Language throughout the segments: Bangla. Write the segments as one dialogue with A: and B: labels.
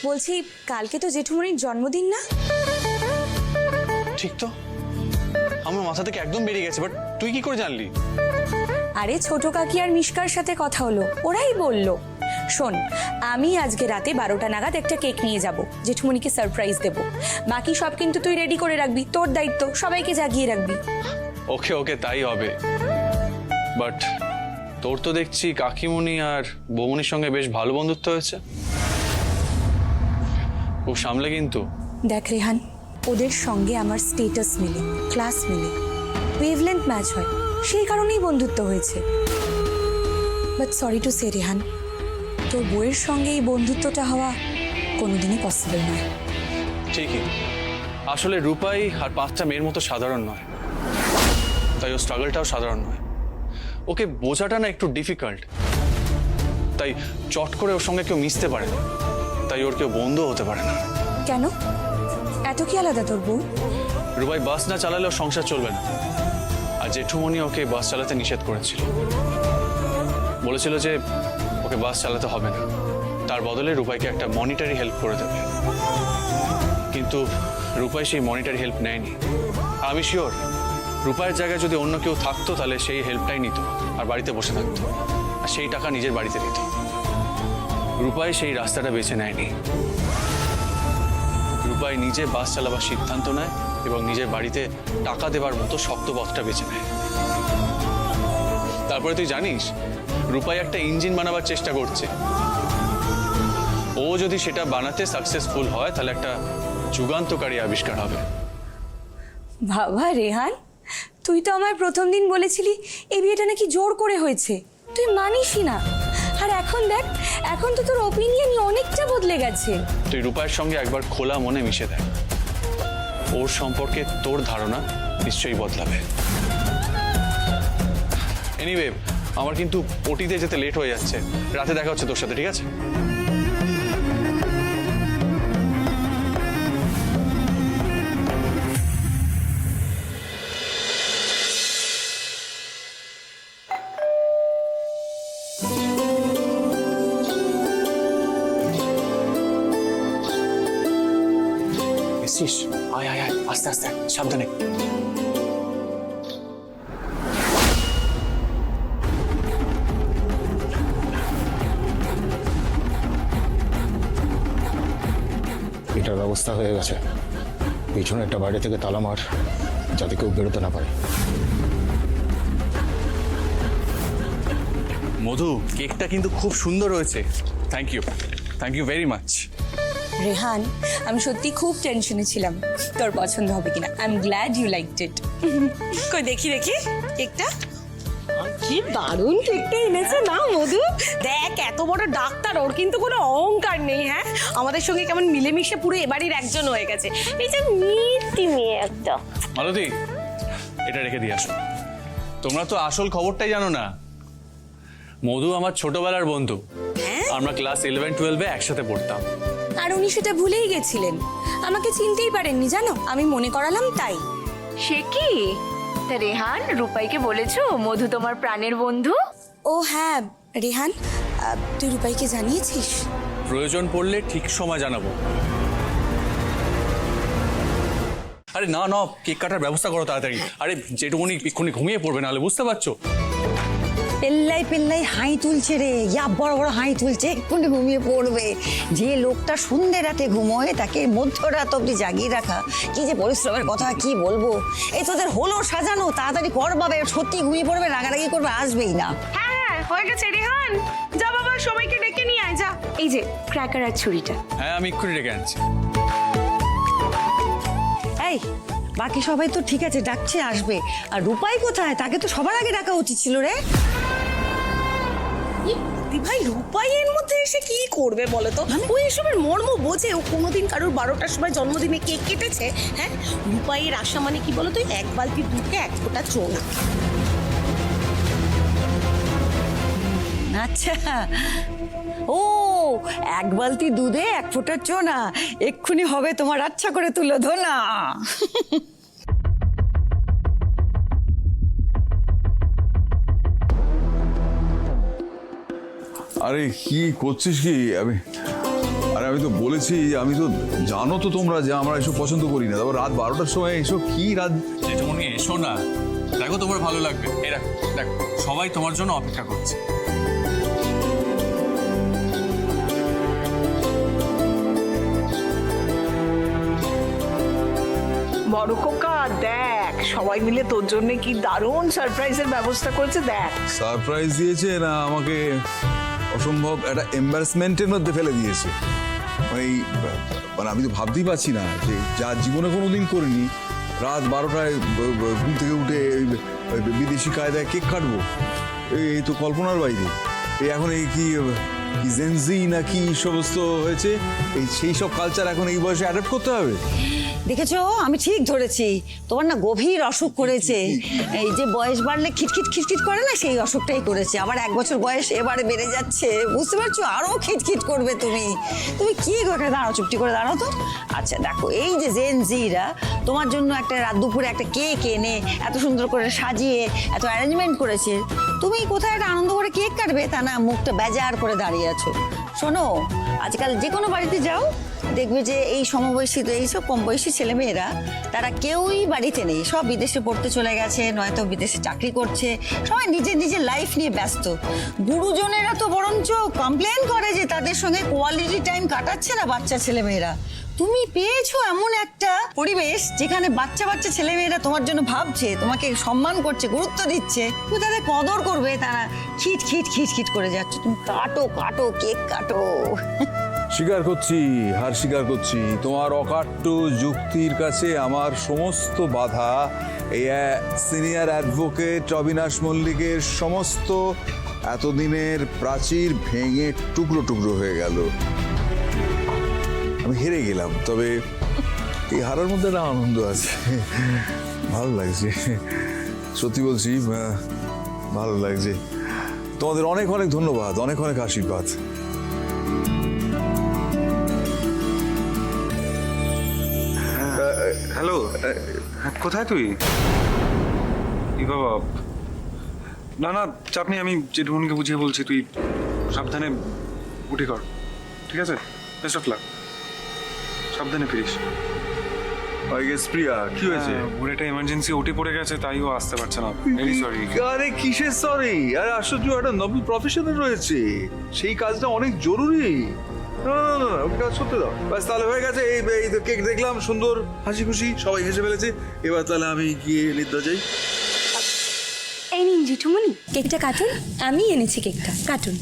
A: বলছি কালকে তো জেঠুমনির জন্মদিন না?
B: ঠিক তো, আমার মাথা থেকে একদম বেরিয়ে গেছে, বাট তুই কি করে জানলি?
A: আরে ছোট কাকি আর মিশকার সাথে কথা হলো, ওরাই বলল। শোন, আমি আজকে রাতে 12টা নাগাদ একটা কেক নিয়ে যাব, জেঠুমনিকে সারপ্রাইজ দেব। বাকি সব কিন্তু তুই রেডি করে রাখবি, তোর দায়িত্ব, সবাইকে জাগিয়ে রাখবি।
B: ওকে ওকে, তাই হবে। বাট তোর তো দেখছি কাকিমণি আর বৌমনির সঙ্গে বেশ ভালো বন্ধুত্ব হয়েছে, খুব সামলে কিন্তু।
A: দেখ রেহান, ওদের সঙ্গে আমার স্টেটাস মিলে, ক্লাস মিলে, ওয়েভলেন্থ ম্যাচ হয়, সেই কারণেই বন্ধুত্ব হয়েছে। But sorry to say Rehan, তোর বউয়ের সঙ্গে এই বন্ধুত্বটা হওয়া কোনোদিনই পসিবল নয়।
B: ঠিকই, আসলে রূপাই আর 5টা মেয়ের মতো সাধারণ নয়, তাই ও স্ট্রাগলটাও সাধারণ নয়। ওকে বোঝাটা না একটু ডিফিকাল্ট, তাই চট করে ওর সঙ্গে কেউ মিশতে পারে না, তাই ওর কেউ বন্ধু হতে পারে না।
A: কেন? এত কি আলাদা তোর বউ?
B: রূপাই বাস না চালালে ওর সংসার চলবে না, আর জেঠুমনি ওকে বাস চালাতে নিষেধ করেছিল। বলেছিল যে ওকে বাস চালাতে হবে না, তার বদলে রূপাইকে একটা মনিটারি হেল্প করে দেবে। কিন্তু রূপাই সেই মনিটারি হেল্প নেয়নি। আমি শিওর রূপাইয়ের জায়গায় যদি অন্য কেউ থাকতো তাহলে সেই হেল্পটাই নিত আর বাড়িতে বসে থাকতো, আর সেই টাকা নিজের বাড়িতে দিত। রূপাই সেই রাস্তাটা বেছে নেয়নি। রূপাই নিজে বাস চালাবার সিদ্ধান্ত নেয় এবং নিজের বাড়িতে টাকা দেওয়ার মতো শক্ত পথটা বেছে নেয়। তারপরে তুই জানিস রূপাই একটা ইঞ্জিন বানাবার চেষ্টা করছে। ও যদি সেটা বানাতে সাকসেসফুল হয় তাহলে একটা যুগান্তকারী আবিষ্কার হবে।
A: বাবা রেহান, তুই তো আমায় প্রথম দিন বলেছিলি এই বিয়েটা নাকি জোর করে হয়েছে, তুই মানিসই না। আর এখন দেখ, এখন তো তোর ওপিনিয়নই অনেকটা বদলে গেছে।
B: তুই রূপাইয়ের সঙ্গে একবার খোলা মনে মিশে দেখ, ওর সম্পর্কে তোর ধারণা নিশ্চয়ই বদলাবে। এনিওয়ে, আমার কিন্তু ওটিতে যেতে লেট হয়ে যাচ্ছে, রাতে দেখা হচ্ছে তোর সাথে, ঠিক আছে? এসছিস? আয় আয় আয়, আস্তে আস্তে, সাবধানে।
C: এটার ব্যবস্থা হয়ে গেছে, পিছনে একটা বাইরে থেকে তালা মার, যাতে কেউ বেরোতে না পারে।
B: মধু, কেকটা কিন্তু খুব সুন্দর হয়েছে। Thank you very much.
A: Rehan, আমি সত্যি খুব টেনশনে ছিলাম তোর পছন্দ হবে কিনা। I am glad you liked it. কই দেখি দেখি কেকটা।
D: কি দারুণ কেকটা এনেছে না মধু। দেখ, এত বড় ডাক্তার, ওর কিন্তু কোনো অহংকার নেই। হ্যাঁ, আমাদের সঙ্গে কেমন মিলেমিশে পুরো এবাড়ির একজন হয়ে গেছে। এই যে মিষ্টি মেয়ে একটা।
B: মালতী, এটা রেখে দিয়ে আসো। তোমরা তো আসল খবরটাই জানো না। মধু আমার ছোটবেলার বন্ধু, আমরা ক্লাস 11-12-এ একসাথে পড়তাম।
A: আর উনি সেটা ভুলেই গেছিলেন, আমাকে চিনতেই পারেননি জানো, আমি মনে করালাম তাই।
E: সে কি? তা রেহান, রূপাইকে বলেছো মধু তোমার প্রাণের বন্ধু?
A: ও হ্যাঁ রেহান, তুই রূপাইকে জানিয়েছিস?
B: প্রয়োজন পড়লে ঠিক সময় জানাবো। আরে না না, কেক কাটার ব্যবস্থা করো তাড়াতাড়ি। আরে যেটুকুনি এক্ষুনি ঘুমিয়ে পড়বে, নাহলে বুঝতে পারছো?
F: পেল্লাই পেল্লাই হাই তুলছে রে, ইয়া বড় বড় হাই তুলছে, এক্ষুনি ঘুমিয়ে পড়বে। যে লোকটা সন্ধ্যে রাতে ঘুমোয় তাকে মধ্যরাত অব্দি জাগিয়ে রাখা কি যে পরিশ্রমের কথা, কি বলবো। এই তোদের হলো সাজানো, তাড়াতাড়ি কর বাবা, সত্যি ঘুমিয়ে পড়বে, রাগারাগি করবে, আসবেই না।
E: হ্যাঁ, হয়ে গেছে রেহান, যা বাবা সবাইকে ডেকে নিয়ে আয়, যা। এই যে ক্র্যাকার আর ছুরিটা।
B: হ্যাঁ, আমি এক্ষুনি ডেকে আনছি।
F: এই বাকি সবাই তো ঠিক আছে, ডাকছে আসবে, আর রূপাই কোথায়? তাকে তো সবার আগে ডাকা উচিত ছিল রে।
D: ভাই, রূপাই এর মধ্যে এসে কি করবে বলো তো? ও এসবের মর্ম বোঝে? ও কোনোদিন কারোর 12টার সময় জন্মদিনে কেক কেটেছে? হ্যাঁ, রূপাইয়ের আশা মানে কি বলো তো? এক বালতি দুধে এক ফোঁটা চোনা।
F: আচ্ছা, ও এক বালতি দুধে এক ফোঁটা চোনা, এক্ষুনি হবে তোমার আচ্ছা করে তুলো ধোনা।
G: আরে কি করছিস কি? আমি আরে আমি তো বলেছি, আমি তো জানো তো তোমরা যে আমরা এসব পছন্দ করি না। তারপর রাত 12টার সময় এসব কি রাত।
B: জেঠুমনি এসো না, দেখো তোমার ভালো লাগবে। এই দেখো দেখো, সবাই তোমার জন্য অপেক্ষা করছে।
H: বড় খোকা দেখ, সবাই মিলে তোর জন্য কি দারুণ সারপ্রাইজের ব্যবস্থা করেছে দেখ।
G: সারপ্রাইজ দিয়েছে না আমাকে অসম্ভব একটা এম্বারাসমেন্টের মধ্যে ফেলে দিয়েছে। মানে আমি তো ভাবতেই পারছি না যে যা জীবনে কোনোদিন করিনি, রাত 12টায় ঘুম থেকে উঠে ওই বিদেশি কায়দায় কেক কাটবো, এই তো কল্পনার বাইরে। এই এখন এই কি জেনজি না কি সমস্ত হয়েছে, এই সেই সব কালচার এখন এই বয়সে অ্যাডাপ্ট করতে হবে।
F: দেখেছো, আমি ঠিক ধরেছি, তোমার না গভীর অসুখ করেছে। এই যে বয়স বাড়লে খিটখিট খিটখিট করে না, সেই অসুখটাই করেছে। আবার 1 বছর বয়স এবারে বেড়ে যাচ্ছে, বুঝতে পারছো? আরো খিটখিট করবে তুমি। তুমি কি করে দাঁড়াও, চুপটি করে দাঁড়াও তো। আচ্ছা দেখো, এই যে জেনজিরা তোমার জন্য একটা রাত দুপুরে একটা কেক এনে এত সুন্দর করে সাজিয়ে এত অ্যারেঞ্জমেন্ট করেছে, তুমি কোথায় একটা আনন্দ করে কেক কাটবে তা না মুখটা বেজার করে দাঁড়িয়ে আছো। শোনো, আজকাল যে কোনো বাড়িতে যাও, দেখবে যে এই সমবয়সী তো এইসব কম বয়সী ছেলেমেয়েরা তারা কেউই বাড়িতে নেই, সব বিদেশে পড়তে চলে গেছে, নয়তো বিদেশে চাকরি করছে, সবাই নিজের নিজের লাইফ নিয়ে ব্যস্ত। গুরুজনেরা তো বরঞ্চ কমপ্লেন করে যে তাদের সঙ্গে কোয়ালিটি টাইম কাটাচ্ছে না বাচ্চা ছেলেমেয়েরা। তুমি পেয়েছো এমন একটা পরিবেশ যেখানে বাচ্চা বাচ্চা ছেলেমেয়েরা তোমার জন্য ভাবছে, তোমাকে সম্মান করছে, গুরুত্ব দিচ্ছে, তুমি তাদের কদর করবে, তারা খিট খিট খিট খিট করে যাচ্ছে। তুমি কাটো কাটো, কেক কাটো।
G: স্বীকার করছি, হার স্বীকার করছি, তোমার অকাট্য যুক্তির কাছে আমার সমস্ত বাধা, এই সিনিয়র অ্যাডভোকেট অবিনাশ মল্লিকের সমস্ত এতদিনের প্রাচীর ভেঙে টুকরো টুকরো হয়ে গেল। আমি হেরে গেলাম, তবে এই হারার মধ্যে একটা আনন্দ আছে, ভালো লাগছে, সত্যি বলছি, ভালো লাগছে। তোমাদের অনেক অনেক ধন্যবাদ, অনেক অনেক আশীর্বাদ।
I: হ্যালো, কোথায় তুই? ই বাবা, না না চাপ নেই, আমি জেঠুমনিকে বুঝিয়ে বলছি, তুই সাবধানে উঠে কর, ঠিক আছে? বেস্ট অফ লাক, সাবধানে ফিরিস।
G: প্রিয়া কি হয়েছে?
I: বুড়েটা এমার্জেন্সি ওটি পড়ে গেছে, তাই ও আসতে পারছে না। Very sorry.
G: আরে কিসের সরি? আরে আশ্চর্য, একটা নবল প্রফেশনাল রয়েছে, সেই কাজটা অনেক জরুরি। না না না, ওকে কাজ করতে দাও। ব্যাস, তাহলে হয়ে গেছে। এই কেক দেখলাম, সুন্দর, হাসি খুশি, সবাই হেসে ফেলেছে। এবার তাহলে আমি গিয়ে নিদ্রা যাই।
E: এই নিন জেঠুমনি।
A: কেকটা কাটুন, আমি এনেছি কেকটা, কাটুন।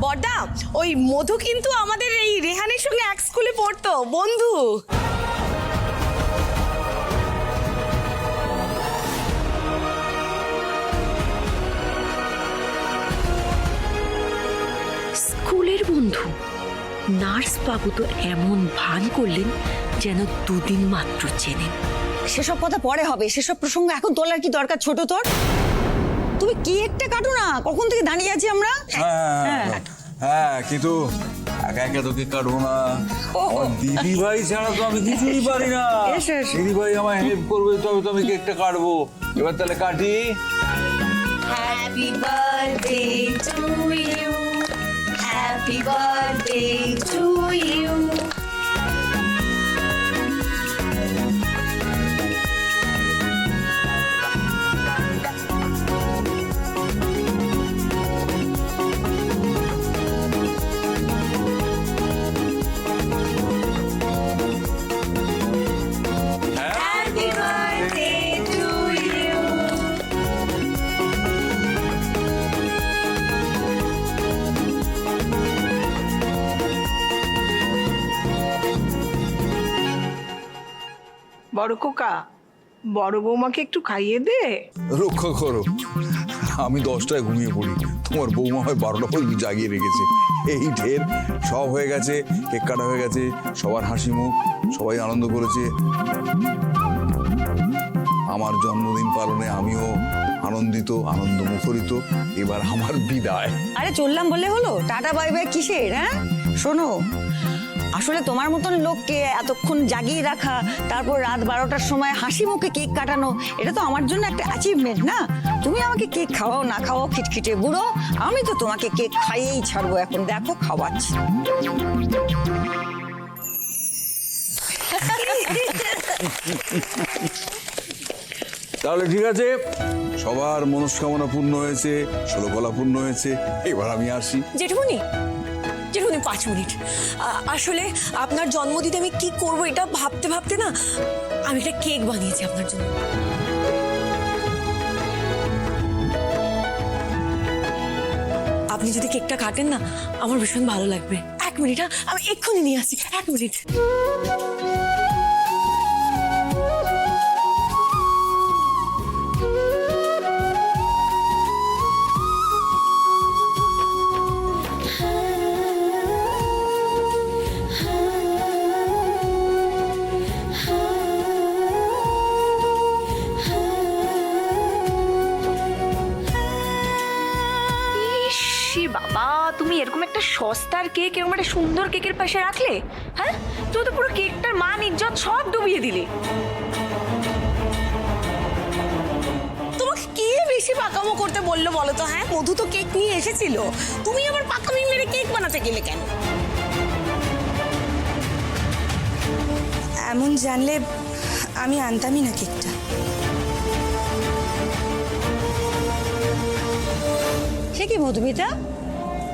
D: বড়দা, ওই মধু কিন্তু আমাদের এই রেহানের সঙ্গে এক স্কুলে পড়তো, বন্ধু।
J: স্কুলের বন্ধু? নার্স বাবু তো এমন ভান করলেন যেন 2 দিন মাত্র চেনেন।
F: সেসব কথা পরে হবে, সেসব প্রসঙ্গ এখন তোলার কি দরকার? ছোট তোর, তুমি কেকটা কাটো না, কখন থেকে দাঁড়িয়ে আছি আমরা।
G: হ্যাঁ, কিন্তু একা একা তো কেক কাটবো না, আমার দিদি ভাই ছাড়া তো আমি কিছুই পারি না। দিদি ভাই আমায় হেল্প করবে, তবে তো আমি কেকটা কাটবো। এবার তাহলে কাটি।
A: Happy birthday to you, happy birthday to you.
H: বড় খোকা, বড় বৌমাকে একটু খাইয়ে দে।
G: রক্ষা করো, আমি 10টায় ঘুমিয়ে পড়ি, তোমার বৌমা হয় 12টা পর্যন্ত জাগিয়ে রেখেছে। এই ঢের, সব হয়ে গেছে, কেক কাটা হয়ে গেছে, সবার হাসি মুখ, সবাই আনন্দ করেছে। আমার জন্মদিন পালনে আমিও আনন্দিত, আনন্দ মুখরিত। এবার আমার বিদায়।
F: আরে চললাম বলে হলো? টাটা বাই বাই কিসের? হ্যাঁ শোনো, আসলে তোমার মতন লোককে এতক্ষণ জাগিয়ে রাখা, তারপর রাত 12টার সময় হাসি মুখে কেক কাটানো, এটা তো আমার জন্য একটা অ্যাচিভমেন্ট না? তুমি আমাকে কেক খাওয়াও না খাওয়াও খিটখিটে বুড়ো, আমি তো তোমাকে কেক খাইয়েই ছাড়বো। এখন দেখো খাওয়াচ্ছি।
G: তাহলে ঠিক আছে, সবার মনস্কামনা পূর্ণ হয়েছে, ষোলকলা পূর্ণ হয়েছে, এবার আমি আসি।
A: জেঠুমনি, জেঠুমনি 5 মিনিট। আসলে আপনার জন্মদিনে আমি কি করব এটা ভাবতে ভাবতে না আমি একটা কেক বানিয়েছি আপনার জন্য। আপনি যদি কেকটা কাটেন না আমার ভীষণ ভালো লাগবে। 1 মিনিট, আমি এক্ষুনি নিয়ে আসি। 1 মিনিট।
E: ইসি বাবা, তুমি এরকম একটা সস্তার কেক এরকম একটা সুন্দর কেকের পাশে রাখলে? হ্যাঁ, তুমি তো পুরো কেকটার মান ইজ্জত সব ডুবিয়ে দিলে।
D: তোমাকে কে বেশি পাকামো করতে বললো বলো তো? হ্যাঁ, মধু তো কেক নিয়ে এসেছিল, তুমি আবার পাকামি মেরে কেক বানাতে গেলে কেন?
A: এমন জানলে আমি আনতামই না কেকটা।
F: সে কি মধুমিতা,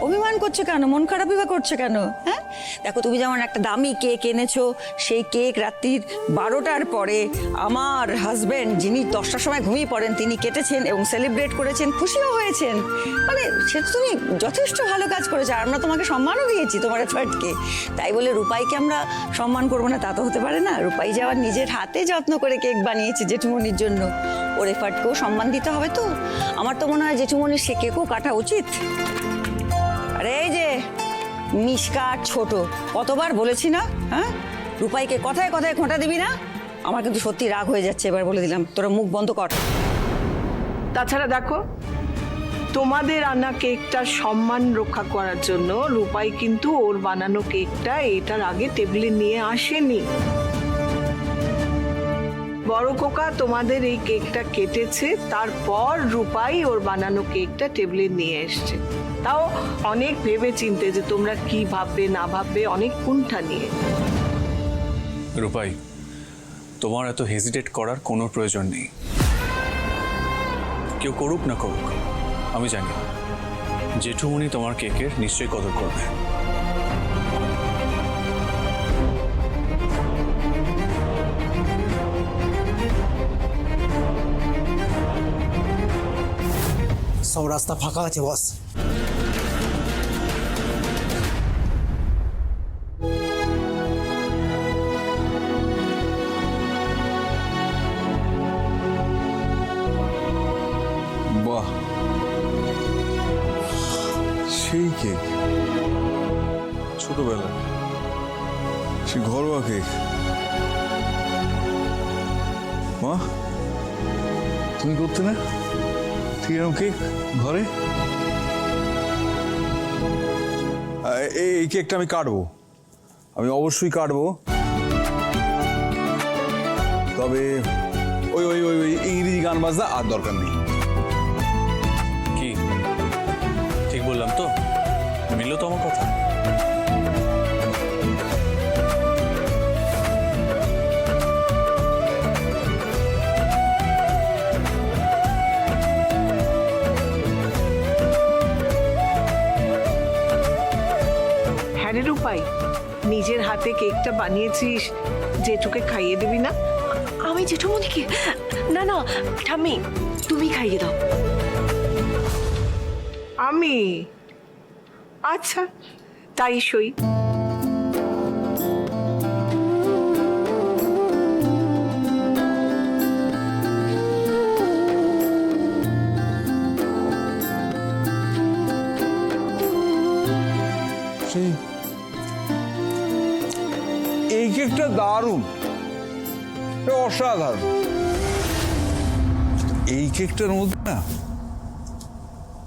F: অভিমান করছো কেন? মন খারাপই বা করছো কেন? হ্যাঁ, দেখো তুমি যেমন একটা দামি কেক এনেছো, সেই কেক রাত্রির 12টার পরে আমার হাজবেন্ড, যিনি 10টার সময় ঘুমিয়ে পড়েন, তিনি কেটেছেন এবং সেলিব্রেট করেছেন, খুশিও হয়েছেন। মানে সে তো তুমি যথেষ্ট ভালো কাজ করেছো, আর আমরা তোমাকে সম্মানও দিয়েছি তোমার এফার্টকে। তাই বলে রূপাইকে আমরা সম্মান করবো না তা তো হতে পারে না। রূপাই যাওয়ার নিজের হাতে যত্ন করে কেক বানিয়েছে জেঠুমনির জন্য, ওর এফার্টকেও সম্মান দিতে হবে তো। আমার তো মনে হয় জেঠুমনির সে কেকও কাটা উচিত। আরে এই যে মিশকা ছোট, কতবার বলেছি না? হ্যাঁ, রূপাইকে কথায় কথায় খোঁটা দিবি না। আমার কিন্তু সত্যি রাগ হয়ে যাচ্ছে, এবার বলে দিলাম, তোরা মুখ বন্ধ কর।
H: তাছাড়া দেখো, তোমাদের আনা কেকটার সম্মান রক্ষা করার জন্য রূপাই কিন্তু ওর বানানো কেকটা এটার আগে টেবিলে নিয়ে আসেনি। বড় কোকা তোমাদের এই কেকটা কেটেছে, তারপর রূপাই ওর বানানো কেকটা টেবিলে নিয়ে এসছে। তাও অনেক ভেবে চিনতে, যে তোমরা কি ভাববে না ভাববে, অনেক কুণ্ঠা নিয়ে।
B: রূপাই, তোমার এত হেজিটেট করার কোনো প্রয়োজন নেই। কেউ করুক না করুক, আমি জানি জেঠুমনি তোমার কেকের নিশ্চয়ই কদর করবে।
K: সব রাস্তা ফাঁকা আছে বস।
G: বাহ, সেই কেক, ছোটবেলা সে ঘরোয়া কেক। মা, তুমি করতে না ঠিক এরকম কেক ঘরে? এই কেকটা আমি কাটবো, আমি অবশ্যই কাটবো, তবে ওই ওই ওই ওই ইংরেজি গান বাজনা আর দরকার নেই।
B: কি ঠিক বললাম তো? মিললো তো আমার কথা?
H: হ্যাঁ রে রূপাই, নিজের হাতে কেকটা বানিয়েছিস, জেঠুকে খাইয়ে দিবি না?
J: আমি জেঠুমনিকে? না না ঠাম্মি, তুমি খাইয়ে দাও।
H: আমি? আচ্ছা, তাই সই।
G: এই কেকটা দারুণ, অসাধারণ। এই কেকটার মধ্যে না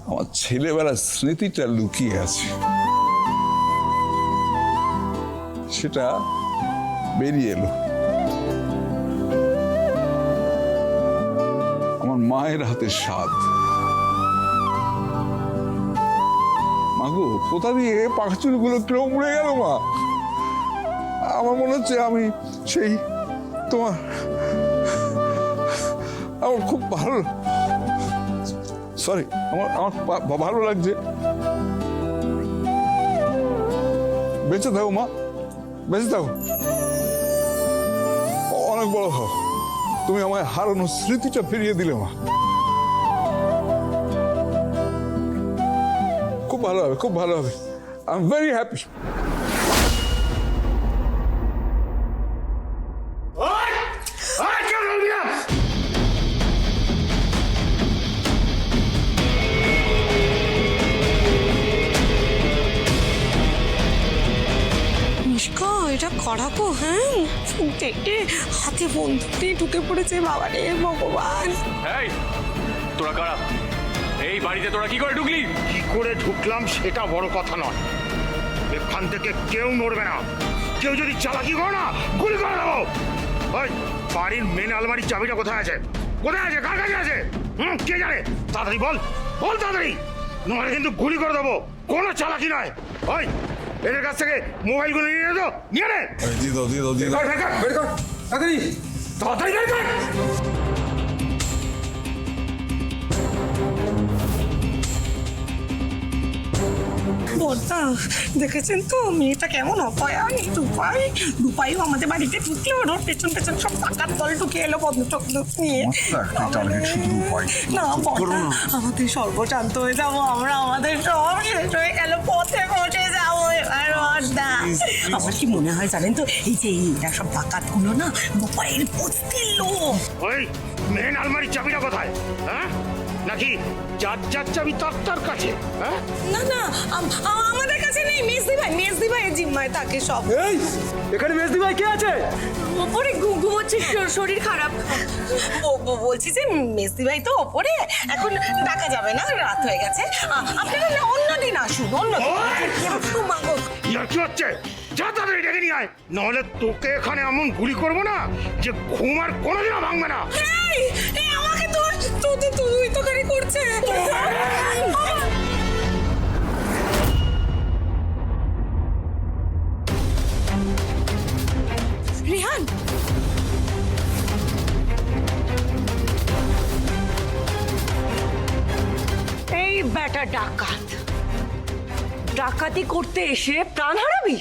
G: আমার ছেলেবেলার স্মৃতিটা লুকিয়ে আছে। সেটা বেরিয়ে এলো। আমার মায়ের হাতের স্বাদ। মাগো, কোথা দিয়ে পাখা চুলগুলো কিরকম উড়ে গেল মা? আমার মনে হচ্ছে আমি সেই তোমার, আমার খুব ভালো, সরি, আমার ভালো লাগছে। বেঁচে থাকো মা, বেঁচে থাকো, অনেক বড় হও। তুমি আমায় হারানোর স্মৃতিটা ফিরিয়ে দিলে মা। খুব ভালো হবে, খুব ভালো হবে। I am very happy.
D: Mishka, এটা কড়াকো, হ্যাঁ? দেখে হাতে বন্দুক নিয়ে ঢুকে পড়েছে, বাবা রে ভগবান।
B: এই তোরা কারা? এই বাড়িতে তোরা কি করে ঢুকলি?
C: কি করে ঢুকলাম সেটা বড় কথা নয়, এখান থেকে কেউ নড়বে না। কেউ যদি চালাকি করো না, গুলি করে দেবো। ওই বাড়ির মেন আলমারির চাবিটা কোথায় আছে? কোথায় আছে? কার কাছে আছে? কে জানে? তাড়াতাড়ি বল, বল তাড়াতাড়ি, নয় কিন্তু গুলি করে দেবো। কোনো চালাকি নয়। ওই এদের কাছ থেকে মোবাইলগুলো নিয়ে নে তো, নিয়ে নে।
G: দিয়ে দাও, দিয়ে দাও, দিয়ে দাও।
C: বের কর, তাড়াতাড়ি, তাড়াতাড়ি বের কর।
D: বর্দা, দেখেছেন তো মেয়েটা কেমন অপয়া, রূপাই। রূপাইও আমাদের বাড়িতে ঢুকলো, ওর পেছন পেছন সব টাকার দল ঢুকে এলো বন্ধুক নিয়ে। না বর্দা, আমাদের সর্বশান্ত হয়ে যাবো আমরা, আমাদের সব শেষ হয়ে গেল, পথে বসে যাবো এবার বর্দা। আমার কি মনে হয় জানেন তো, এই যে এরা সব ডাকাতগুলো না রূপাইয়ের বস্তির লোক।
C: ওই মেন আলমারির চাবিটা কোথায়? হ্যাঁ, নাকি যার যার চাবি তার কাছে? হ্যাঁ,
D: না না, আমাদের কাছে নেই। মেজদি ভাই জিম্মায় থাকে সব।
K: এই এখানে মেজদি ভাই কে আছে?
D: ওপরে ঘুমোচ্ছে, শরীর খারাপ। বলছি যে মেজদি ভাই তো ওপরে, এখন ডাকা যাবে না, রাত হয়ে গেছে। আপনারা না অন্যদিন আসুন, অন্যদিন। মাগো,
C: ইয়ার কি হচ্ছে? যা তাড়াতাড়ি ডেকে নিয়ে আয়, নাহলে তোকে এখানে এমন গুলি করবো না যে ঘুম আর কোনোদিনও ভাঙবে না।
D: এই আমাকে তুই তো গাড়ি করছে। রিহান,
J: এই বেটা ডাকাত, ডাকাতি করতে এসে প্রাণ হারাবি?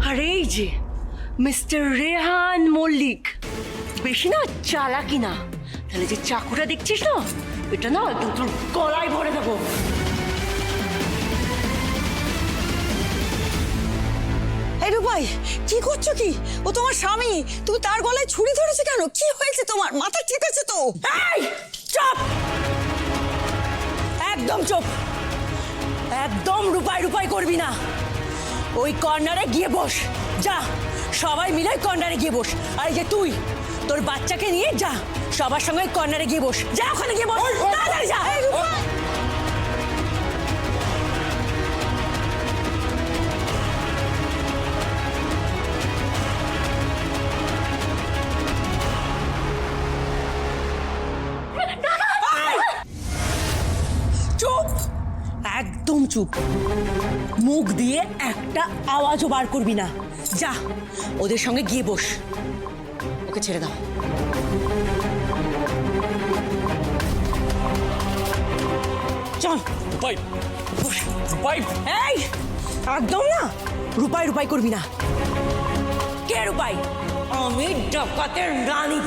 J: আর এই যে মিস্টার রেহান মল্লিক, বেশি না চালাকি না, তাহলে যে চাকুটা দেখছিস না, এটা না একদম তোর গলায় ভরে দেবো।
F: এই রূপাই, কি করছো কি? ও তোমার স্বামী, তুমি তার গলায় ছুরি ধরেছে কেন? কি হয়েছে তোমার? মাথা ঠিক আছে তো?
J: এই চুপ, একদম চুপ, একদম রূপাই করবি না। ওই কর্নারে গিয়ে বস, যা, সবাই মিলে কর্নারে গিয়ে বস। আর এই যে তুই তোর বাচ্চাকে নিয়ে যা, সবার সঙ্গে কর্নারে গিয়ে বস, যা, ওখানে গিয়ে বস, তাড়াতাড়ি যা। চুপ, একদম চুপ, মুখ দিয়ে একটা আওয়াজও বার করবি না। যা, ওদের সঙ্গে গিয়ে বস, ওকে ছেড়ে দাও। চল।
B: রূপাই, রূপাই,
J: এই একদম না, রূপাই করবি না। কে রূপাই? আমি ডাকাতের রানী।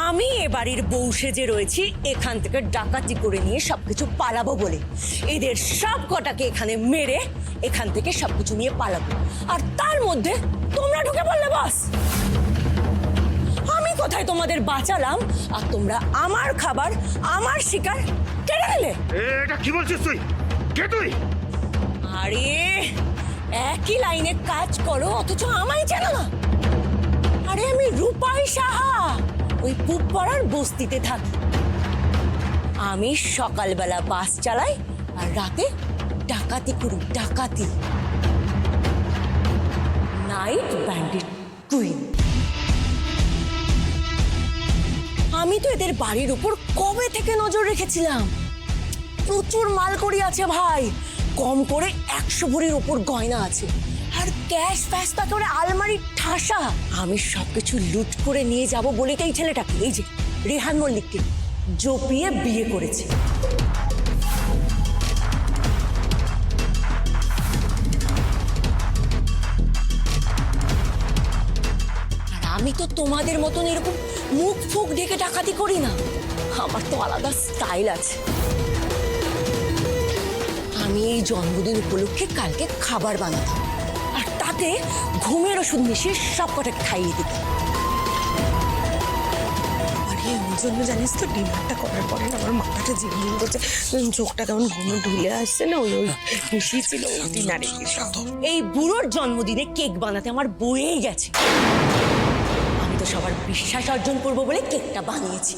J: আমি এ বাড়ির বউ সেজে রয়েছি এখান থেকে ডাকাতি করে নিয়ে সবকিছু পালাবো বলে। এদের সব কটাকে এখানে মেরে এখান থেকে সবকিছু নিয়ে পালাবো, আর তার মধ্যে তোমরা ঢুকে পড়লে বাস। আমি কোথায় তোমাদের বাঁচালাম, আর তোমরা আমার খাবার, আমার শিকার কেড়ে নিলে।
C: এটা কি বলছিস তুই? কে তুই?
J: আরে একই লাইনে কাজ করো, অথচ আমায় চেনো না। আরে আমি রূপাই সাহা, ওই পুবপাড়ার বস্তিতে থাকি। আমি সকালবেলা বাস চালাই আর রাতে ডাকাতি করি, ডাকাতি। Night bandit queen. আমি তো এদের বাড়ির উপর কবে থেকে নজর রেখেছিলাম। প্রচুর মাল করি আছে ভাই, কম করে 100 ভরির ওপর গয়না আছে, আর ক্যাশ ফ্যাশ তো একেবারে আলমারির ঠাসা। আমি সবকিছু লুট করে নিয়ে যাব বলেই তো এই ছেলেটাকে, এই যে রেহান মল্লিককে জপিয়ে বিয়ে করেছে। আর আমি তো তোমাদের মতন এরকম মুখ ফুক ঢেকে ডাকাতি করি না, আমার তো আলাদা স্টাইল আছে। আমি এই জন্মদিন উপলক্ষে কালকে খাবার বানাতাম, আর তাতে ঘুমের ওষুধ মিশিয়ে সব কটাকে খাইয়ে দিতাম।
D: আরে ওই জন্য জানিস তো, ডিনারটা করার পরে না আমার মাথাটা ঝিমঝিম করছে, চোখটা কেমন ঘুমে ঢুলে আসছে না, ওই মিশিয়েছিল ডিনারে।
J: এই বুড়োর জন্মদিনে কেক বানাতে আমার বয়েই গেছে। আমি তো সবার বিশ্বাস অর্জন করবো বলে কেকটা বানিয়েছি।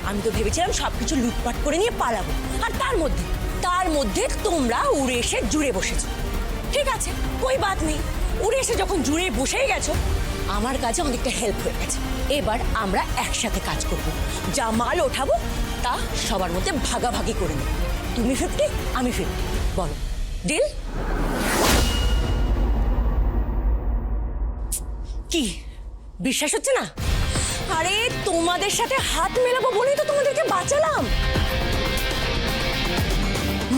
J: আমি তো ভেবেছিলাম সবকিছু লুটপাট করে নিয়ে পালাবো, আর তার মধ্যে তোমরা উড়ে এসে জুড়ে বসেছো। ঠিক আছে, কই বাত নেই, উড়ে এসে যখন জুড়ে বসেই গেছো, আমার কাছে অনেকটা হেল্প হয়ে গেছে। এবার আমরা একসাথে কাজ করব, যা মাল ওঠাবো তা সবার মধ্যে ভাগাভাগি করে নেব। তুমি 50, আমি 50, বলো ডিল? কি বিশ্বাস হচ্ছে না? আরে তোমাদের সাথে হাত মেলাবো বলেই তো তোমাদেরকে বাঁচালাম,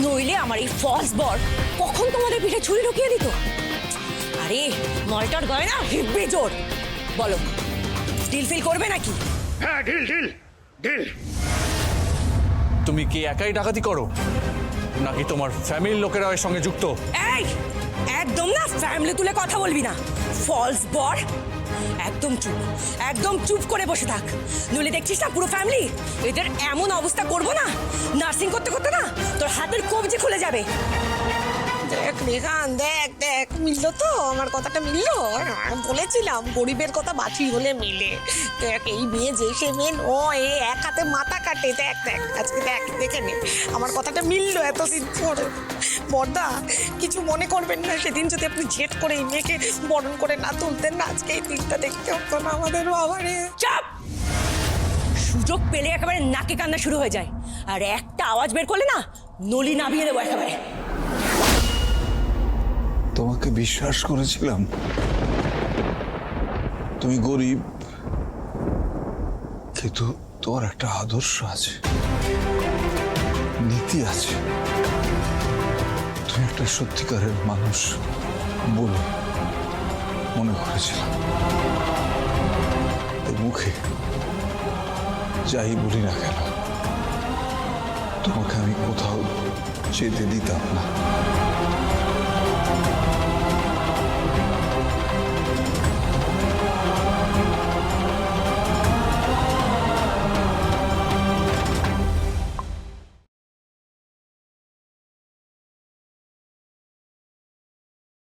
J: নইলে আমার এই ফলস বর কখন তোমাদের পিঠে ছুরি ঢুকিয়ে দিত। আরে মলটার গায়ে না হিব্বে জোর। বলো ডিল ফিল করবে নাকি?
C: হ্যাঁ, ঢিল ঢিল ঢিল।
B: তুমি কি একাই ডাকাতি করো, নাকি তোমার ফ্যামিলির লোকেরা এর সঙ্গে যুক্ত?
J: এই একদম না ফ্যামিলি তুলে কথা বলবি না, ফলস বর। একদম চুপ করে বসে থাক, নইলে দেখছিস না পুরো ফ্যামিলি এদের এমন অবস্থা করবো না, নার্সিং করতে করতে না তোর হাতের কবজি খুলে যাবে।
D: দেখ রেহান, দেখ দেখ মিললো তো, আমার কথাটা মিললো। বলেছিলাম গরিবের কথা বাঁচি হলে মিলে। দেখ এই মেয়ে যে সে মেয়ে ও এক হাতে মাথা কাটে। দেখ দেখ আজকে দেখ, দেখে নে আমার কথাটা মিললো এতদিন পরে। বড়দা কিছু মনে করবেন না, সেদিন যদি আপনি জেদ করে এই মেয়েকে বরণ করে না তুলতেন না, আজকে এই দিনটা দেখতে হতো না আমাদের। বাবারে
J: চাপ! সুযোগ পেলে একেবারে নাকে কান্না শুরু হয়ে যায়, আর একটা আওয়াজ বের করলে না নলি নামিয়ে দেবো একেবারে।
G: তোমাকে বিশ্বাস করেছিলাম, তুমি গরিব, কিন্তু তোমার একটা আদর্শ আছে, নীতি আছে, তুমি একটা সত্যিকারের মানুষ বলে মনে করেছিলাম। এই মুখে যাই বলি না কেন, তোমাকে আমি কোথাও যেতে দিতাম না।